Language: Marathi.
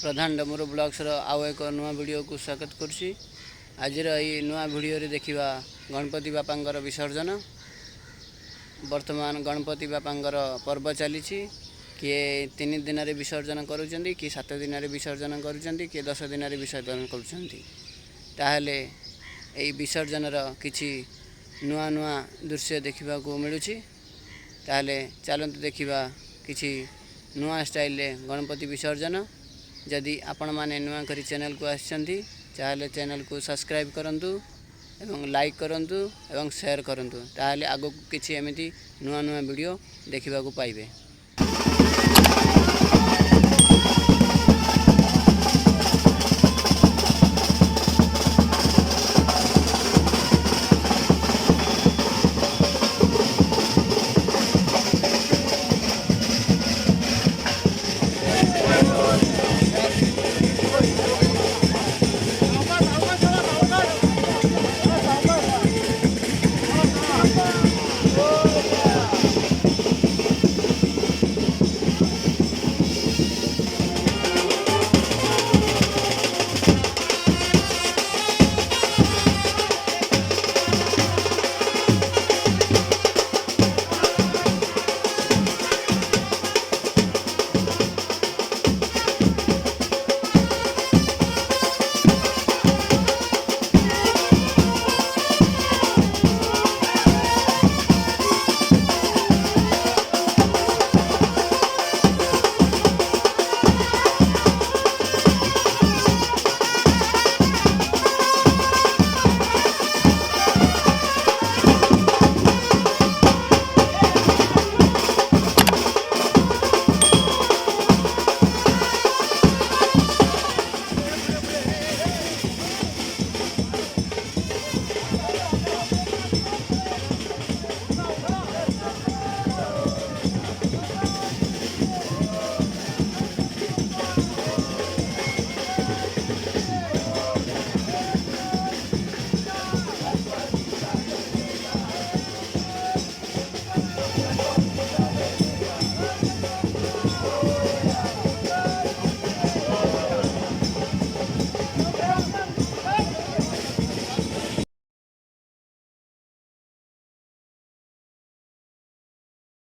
प्रधान डमरू ब्लॉग्स आउ एक नुआ वीडियो को स्वागत करुच्ची। आज नुआ वीडियो रे देखिबा गणपति बापांगर विसर्जन। वर्तमान गणपति बापांगर पर्व चली किए 3 दिन रे विसर्जन करुचंदी कि 7 दिन रे विसर्जन करुचंदी कि 10 दिन रे विसर्जन करुचंदी। ताहले एई विसर्जन किछि नुआ नुआ दृश्य देखिबा को मिलुछि। ताहले चलंतु देखिबा किछि नुआ स्टाइल रे गणपति विसर्जन। जदि आपण माने नुआ करी चैनल को आछंती ताहले चैनल को सब्सक्राइब करंतु एवं लाइक करंतु एवं शेयर करंतु। ताहले आगो किछि एमिति नुआ नुआ वीडियो देखिबा को पाइबे।